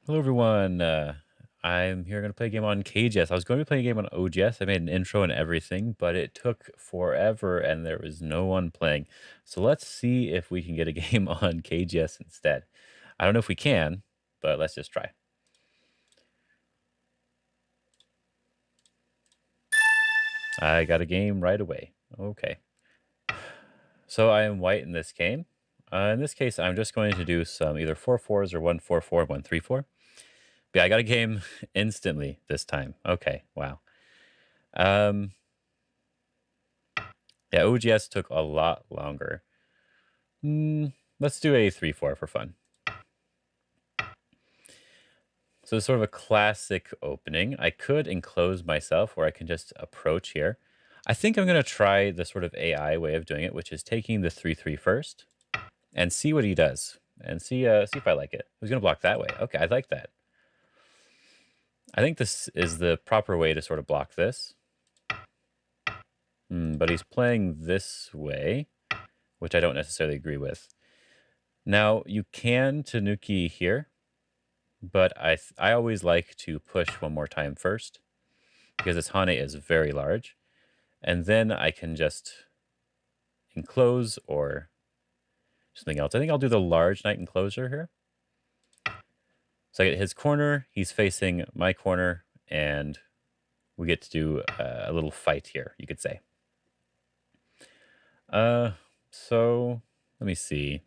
Hello, everyone. I'm here going to play a game on KGS. I was going to play a game on OGS. I made an intro and everything, but it took forever and there was no one playing. So let's see if we can get a game on KGS instead. I don't know if we can, but let's just try. I got a game right away. Okay. So I am white in this game. In this case, I'm just going to do some either 4-4s or 1-4-4, 1-3-4. Yeah, I got a game instantly this time. Okay, wow. Um, yeah, OGS took a lot longer. Let's do a 3-4 for fun. So it's sort of a classic opening. I could enclose myself, or I can just approach here. I think I'm going to try the sort of AI way of doing it, which is taking the 3-3 first and see what he does and see if I like it. Who's going to block that way? Okay, I like that. I think this is the proper way to sort of block this. But he's playing this way, which I don't necessarily agree with. Now, you can Tanuki here, but I always like to push one more time first because this Hane is very large. And then I can just enclose or something else. I think I'll do the large knight enclosure here. So I get his corner, he's facing my corner, and we get to do a little fight here, you could say. So let me see.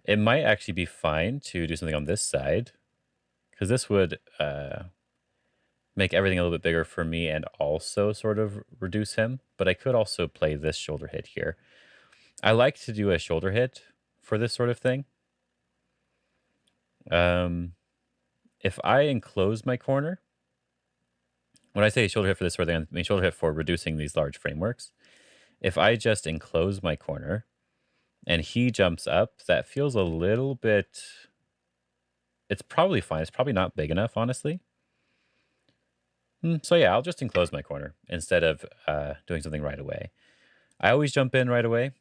It might actually be fine to do something on this side, because this would make everything a little bit bigger for me and also sort of reduce him. But I could also play this shoulder hit here. I like to do a shoulder hit for this sort of thing. If I enclose my corner, when I say shoulder hit for this sort of thing, I mean shoulder hit for reducing these large frameworks. If I just enclose my corner and he jumps up, that feels a little bit... It's probably fine. It's probably not big enough, honestly. So yeah, I'll just enclose my corner instead of doing something right away. I always jump in right away.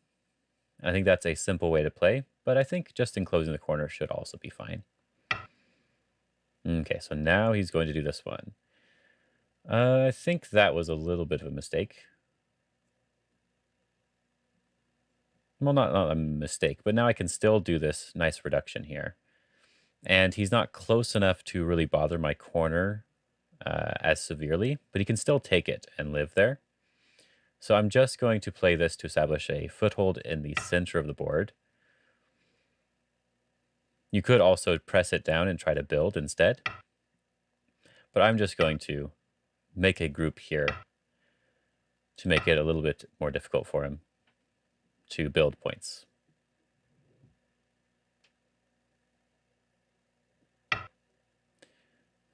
I think that's a simple way to play, but I think just enclosing the corner should also be fine. Okay, so now he's going to do this one. I think that was a little bit of a mistake. Well, not a mistake, but now I can still do this nice reduction here. And he's not close enough to really bother my corner as severely, but he can still take it and live there. So I'm just going to play this to establish a foothold in the center of the board. You could also press it down and try to build instead. But I'm just going to make a group here to make it a little bit more difficult for him to build points.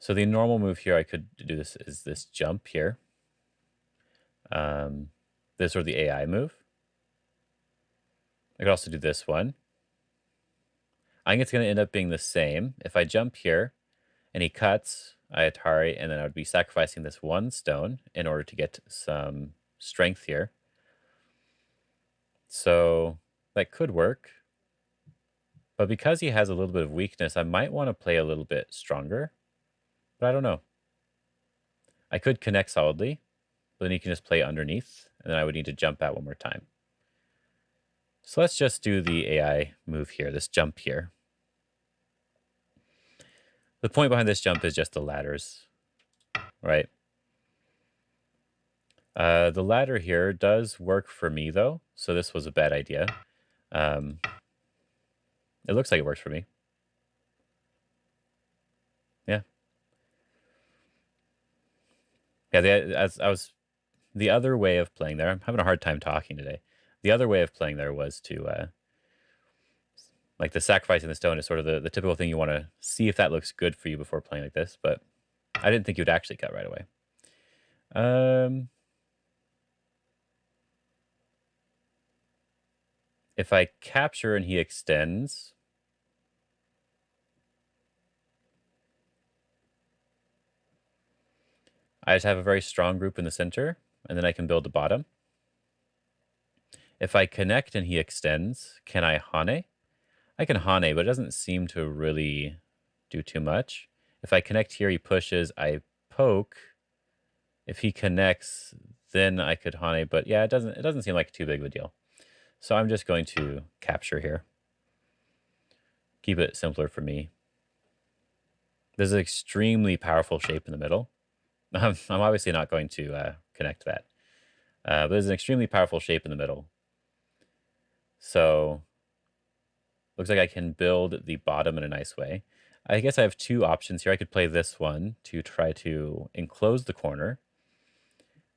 So the normal move here I could do this is this jump here. This or the AI move. I could also do this one. I think it's going to end up being the same. If I jump here and he cuts, I Atari, and then I would be sacrificing this one stone in order to get some strength here. So that could work. But because he has a little bit of weakness, I might want to play a little bit stronger. But I don't know. I could connect solidly, but then he can just play underneath, and then I would need to jump out one more time. So let's just do the AI move here, this jump here. The point behind this jump is just the ladders, right? The ladder here does work for me, though, so this was a bad idea. It looks like it works for me. Yeah. Yeah, the other way of playing there, I'm having a hard time talking today. The other way of playing there was to, like the sacrificing the stone is sort of the typical thing you want to see if that looks good for you before playing like this, but I didn't think you would actually cut right away. If I capture and he extends, I just have a very strong group in the center, and then I can build the bottom. If I connect and he extends, can I Hane? I can Hane, but it doesn't seem to really do too much. If I connect here, he pushes, I poke. If he connects, then I could Hane, but yeah, it doesn't seem like too big of a deal. So I'm just going to capture here. Keep it simpler for me. There's an extremely powerful shape in the middle. I'm obviously not going to connect that. But there's an extremely powerful shape in the middle. So looks like I can build the bottom in a nice way. I guess I have two options here. I could play this one to try to enclose the corner.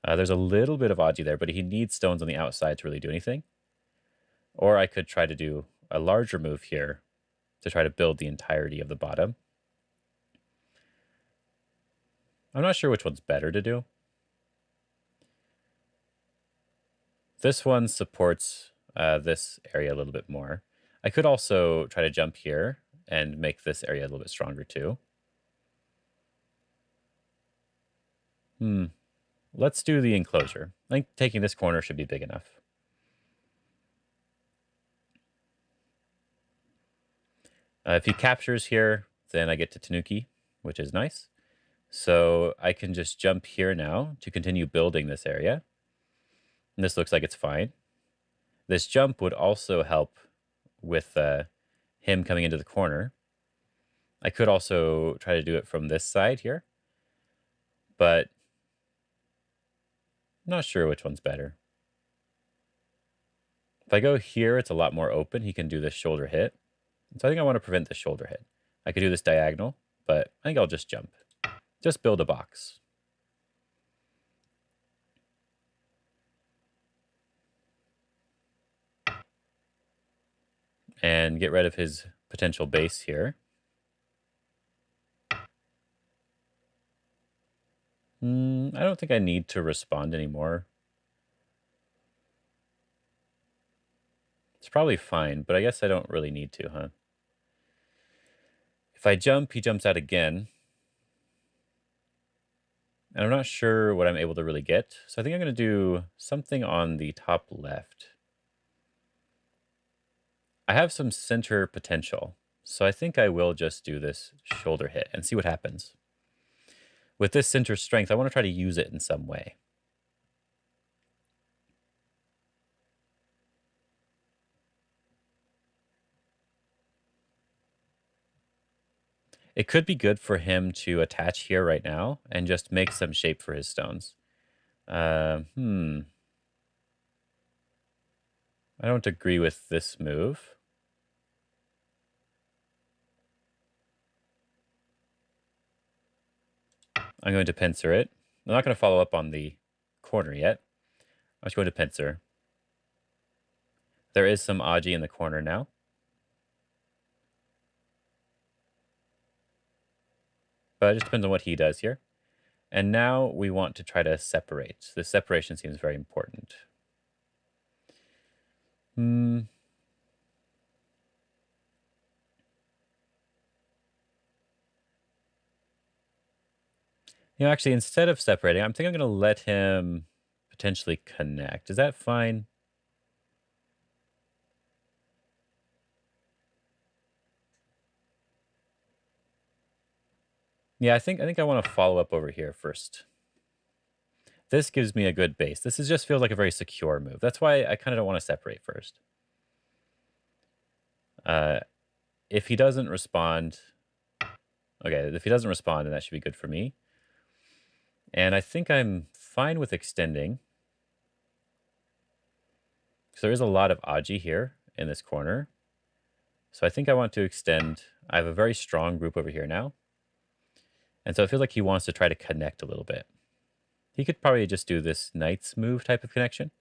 There's a little bit of Aji there, but he needs stones on the outside to really do anything. Or I could try to do a larger move here to try to build the entirety of the bottom. I'm not sure which one's better to do. This one supports this area a little bit more. I could also try to jump here and make this area a little bit stronger too. Let's do the enclosure. I think taking this corner should be big enough. If he captures here, then I get to Tanuki, which is nice. So I can just jump here now to continue building this area. And this looks like it's fine. This jump would also help with him coming into the corner. I could also try to do it from this side here, but I'm not sure which one's better. If I go here, it's a lot more open. He can do this shoulder hit. So I think I want to prevent the shoulder hit. I could do this diagonal, but I think I'll just jump. Just build a box. And get rid of his potential base here. I don't think I need to respond anymore. It's probably fine, but I guess I don't really need to, huh? If I jump, he jumps out again. And I'm not sure what I'm able to really get. So I think I'm going to do something on the top left. I have some center potential. So I think I will just do this shoulder hit and see what happens. With this center strength, I want to try to use it in some way. It could be good for him to attach here right now and just make some shape for his stones. I don't agree with this move. I'm going to pincer it. I'm not going to follow up on the corner yet. I'm just going to pincer. There is some Aji in the corner now. But it just depends on what he does here. And now we want to try to separate. The separation seems very important. Actually, instead of separating, I'm going to let him potentially connect. Is that fine? Yeah, I think I want to follow up over here first. This gives me a good base. This just feels like a very secure move. That's why I kind of don't want to separate first. If he doesn't respond... Okay, if he doesn't respond, then that should be good for me. And I think I'm fine with extending. So there is a lot of Aji here in this corner. So I think I want to extend. I have a very strong group over here now. And so it feels like he wants to try to connect a little bit. He could probably just do this knight's move type of connection.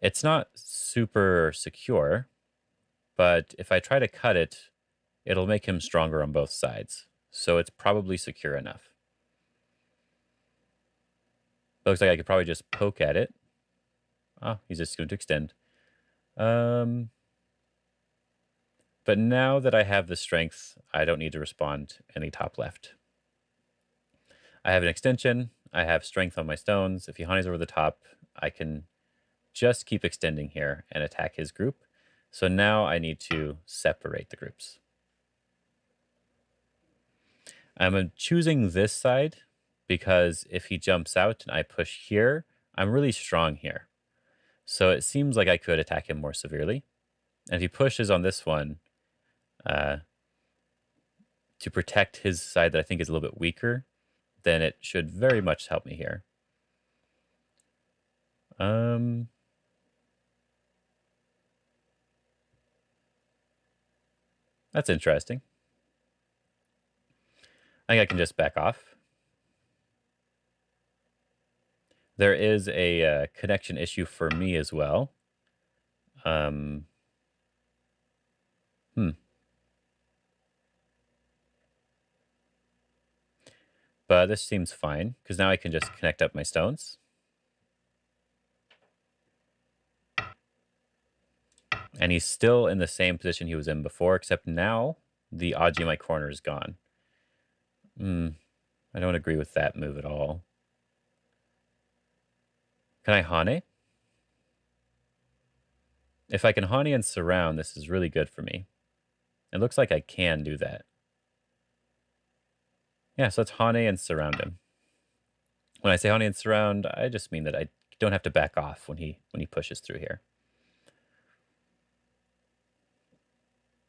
It's not super secure, but if I try to cut it, it'll make him stronger on both sides. So it's probably secure enough. It looks like I could probably just poke at it. Oh, he's just going to extend. But now that I have the strength, I don't need to respond any top left. I have an extension. I have strength on my stones. If he honeys over the top, I can just keep extending here and attack his group. So now I need to separate the groups. I'm choosing this side because if he jumps out and I push here, I'm really strong here. So it seems like I could attack him more severely. And if he pushes on this one, to protect his side that I think is a little bit weaker, then it should very much help me here. That's interesting. I think I can just back off. There is a connection issue for me as well. But this seems fine, because now I can just connect up my stones. And he's still in the same position he was in before, except now the Aji in my corner is gone. I don't agree with that move at all. Can I Hane? If I can Hane and surround, this is really good for me. It looks like I can do that. Yeah, so let's Hane and surround him. When I say Hane and surround, I just mean that I don't have to back off when he pushes through here.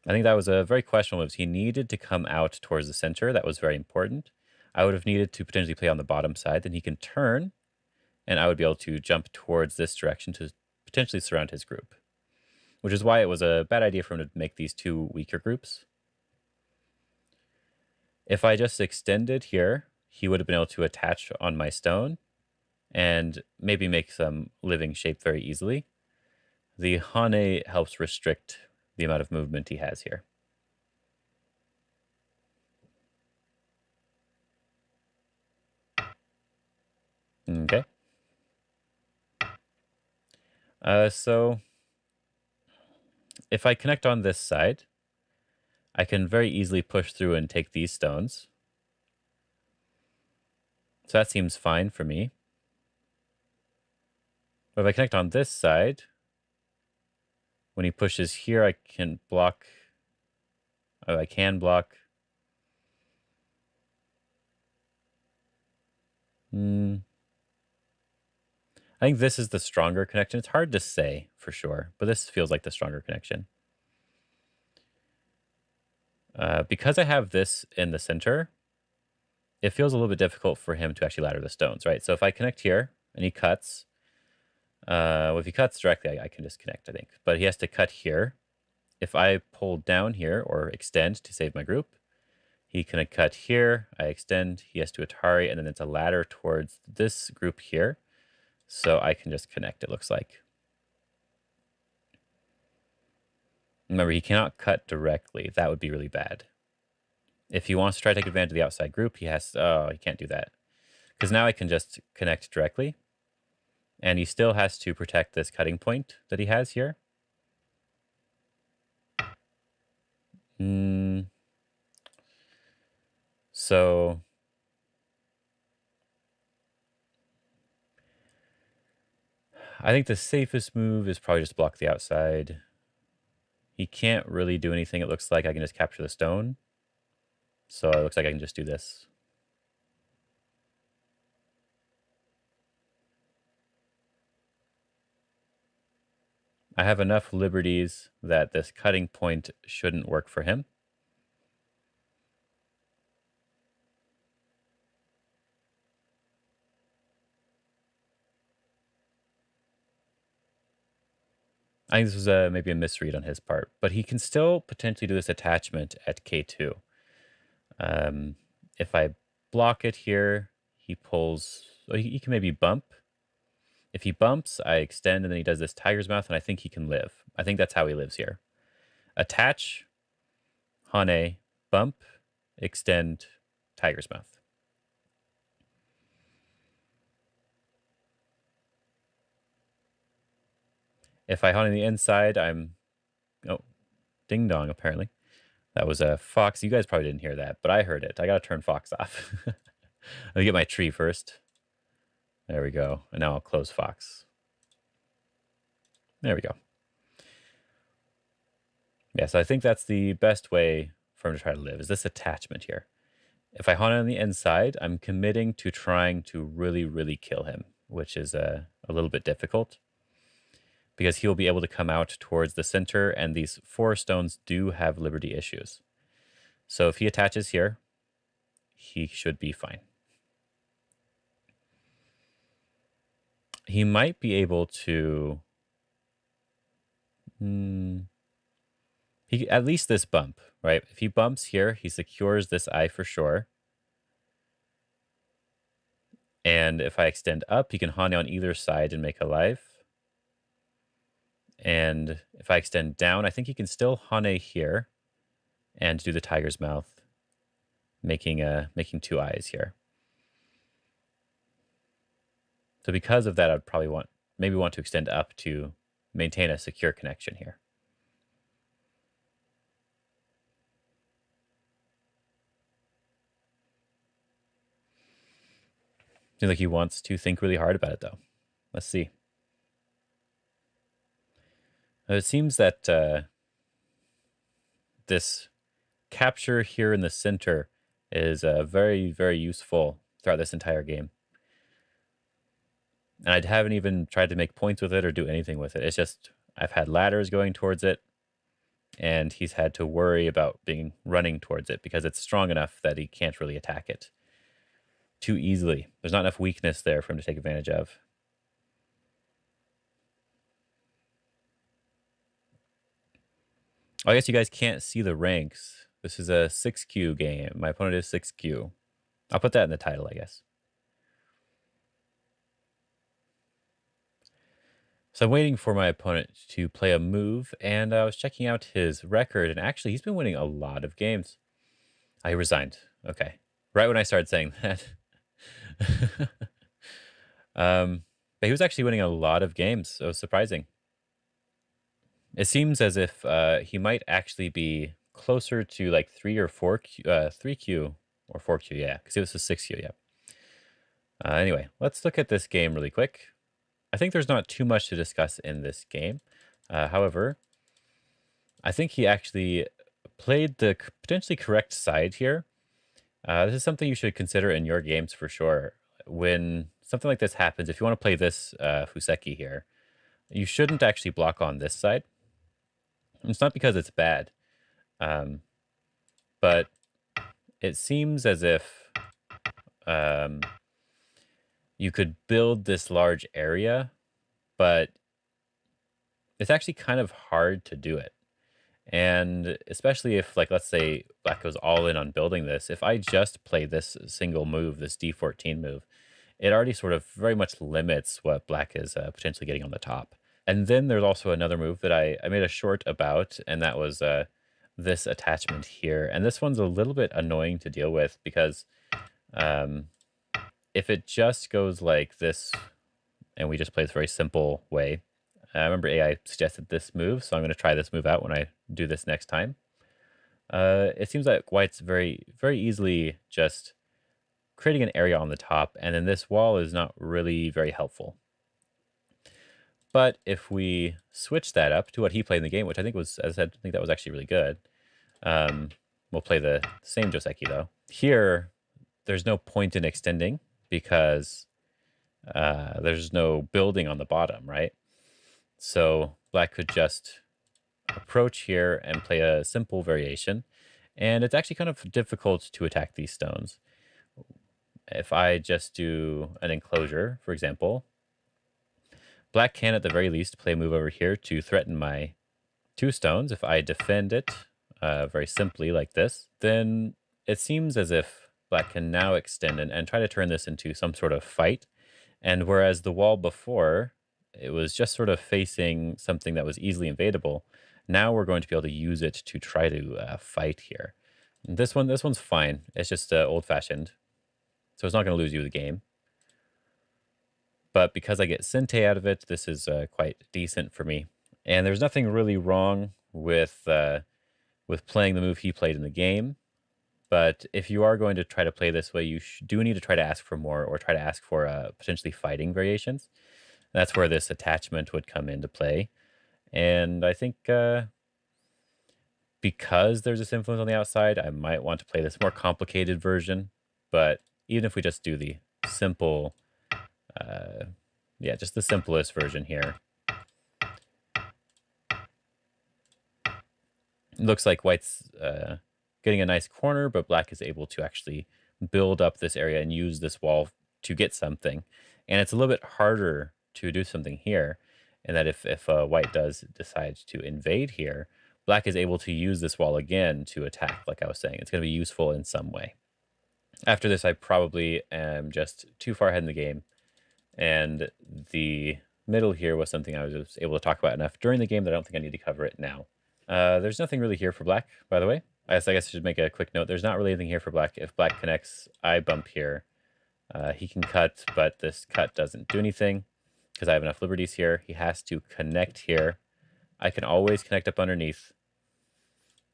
I think that was a very questionable move. He needed to come out towards the center. That was very important. I would have needed to potentially play on the bottom side. Then he can turn, and I would be able to jump towards this direction to potentially surround his group, which is why it was a bad idea for him to make these two weaker groups. If I just extended here, he would have been able to attach on my stone and maybe make some living shape very easily. The Hane helps restrict the amount of movement he has here. Okay. So if I connect on this side, I can very easily push through and take these stones. So that seems fine for me. But if I connect on this side, when he pushes here, I can block. Oh, I can block. I think this is the stronger connection. It's hard to say for sure, but this feels like the stronger connection. Because I have this in the center, it feels a little bit difficult for him to actually ladder the stones, right? So if I connect here and he cuts, well, if he cuts directly, I can just connect, I think. But he has to cut here. If I pull down here or extend to save my group, he can cut here. I extend. He has to Atari, and then it's a ladder towards this group here. So I can just connect, it looks like. Remember, he cannot cut directly. That would be really bad. If he wants to try to take advantage of the outside group, he has to, oh, he can't do that. Because now I can just connect directly. And he still has to protect this cutting point that he has here. So I think the safest move is probably just block the outside. He can't really do anything. It looks like I can just capture the stone. So it looks like I can just do this. I have enough liberties that this cutting point shouldn't work for him. I think this was maybe a misread on his part, but he can still potentially do this attachment at K2. If I block it here, he pulls, he can maybe bump. If he bumps, I extend, and then he does this tiger's mouth, and I think he can live. I think that's how he lives here. Attach, Hane, bump, extend, tiger's mouth. If I Hane the inside, I'm... Oh, ding dong, apparently. That was a fox. You guys probably didn't hear that, but I heard it. I got to turn fox off. Let me get my tree first. There we go. And now I'll close fox. There we go. Yeah, so I think that's the best way for him to try to live, is this attachment here. If I hunt on the inside, I'm committing to trying to really, really kill him, which is a little bit difficult because he'll be able to come out towards the center, and these 4 stones do have liberty issues. So if he attaches here, he should be fine. He might be able to... at least this bump, right? If he bumps here, he secures this eye for sure. And if I extend up, he can Hane on either side and make a life. And if I extend down, I think he can still Hane here and do the tiger's mouth, making 2 eyes here. So because of that, I'd probably want to extend up to maintain a secure connection here. Seems like he wants to think really hard about it, though. Let's see. It seems that this capture here in the center is very, very useful throughout this entire game. And I haven't even tried to make points with it or do anything with it. It's just I've had ladders going towards it, and he's had to worry about running towards it because it's strong enough that he can't really attack it too easily. There's not enough weakness there for him to take advantage of. I guess you guys can't see the ranks. This is a 6Q game. My opponent is 6Q. I'll put that in the title, I guess. So I'm waiting for my opponent to play a move, and I was checking out his record, and actually he's been winning a lot of games. I resigned. Okay. Right when I started saying that. But he was actually winning a lot of games, so it was surprising. It seems as if he might actually be closer to like 3 or 4Q, 3Q or 4Q, yeah, because it was a 6Q, yeah. Anyway, let's look at this game really quick. I think there's not too much to discuss in this game. However, I think he actually played the potentially correct side here. This is something you should consider in your games for sure. When something like this happens, if you want to play this joseki here, you shouldn't actually block on this side. It's not because it's bad, but it seems as if you could build this large area, but it's actually kind of hard to do it. And especially if, like, let's say black goes all in on building this, if I just play this single move, this d14 move, it already sort of very much limits what black is potentially getting on the top. And then there's also another move that I made a short about, and that was this attachment here. And this one's a little bit annoying to deal with because if it just goes like this, and we just play this very simple way, I remember AI suggested this move, so I'm going to try this move out when I do this next time. It seems like white's very, very easily just creating an area on the top, and then this wall is not really very helpful. But if we switch that up to what he played in the game, which I think was, as I said, I think that was actually really good. We'll play the same joseki, though. Here, there's no point in extending because there's no building on the bottom, right? So black could just approach here and play a simple variation. And it's actually kind of difficult to attack these stones. If I just do an enclosure, for example, black can at the very least play a move over here to threaten my 2 stones. If I defend it very simply like this, then it seems as if black can now extend and try to turn this into some sort of fight. And whereas the wall before, it was just sort of facing something that was easily invadable, now we're going to be able to use it to try to fight here. And this one's fine. It's just old-fashioned, so it's not going to lose you the game. But because I get Sente out of it, this is quite decent for me. And there's nothing really wrong with playing the move he played in the game. But if you are going to try to play this way, you do need to try to ask for more, or try to ask for potentially fighting variations. That's where this attachment would come into play. And I think Because there's this influence on the outside, I might want to play this more complicated version, but even if we just do the simple, yeah, just the simplest version here, it looks like white's getting a nice corner, but black is able to actually build up this area and use this wall to get something. And it's a little bit harder to do something here, and that if white does decide to invade here, black is able to use this wall again to attack, like I was saying. It's going to be useful in some way. After this, I probably am just too far ahead in the game, and the middle here was something I was able to talk about enough during the game that I don't think I need to cover it now. There's nothing really here for black, by the way. I guess I should make a quick note. There's not really anything here for black. If black connects, I bump here. He can cut, but this cut doesn't do anything because I have enough liberties here. He has to connect here. I can always connect up underneath.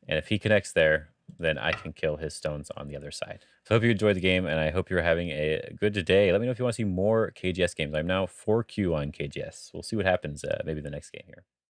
And if he connects there, then I can kill his stones on the other side. So I hope you enjoyed the game, and I hope you're having a good day. Let me know if you want to see more KGS games. I'm now 4Q on KGS. We'll see what happens maybe the next game here.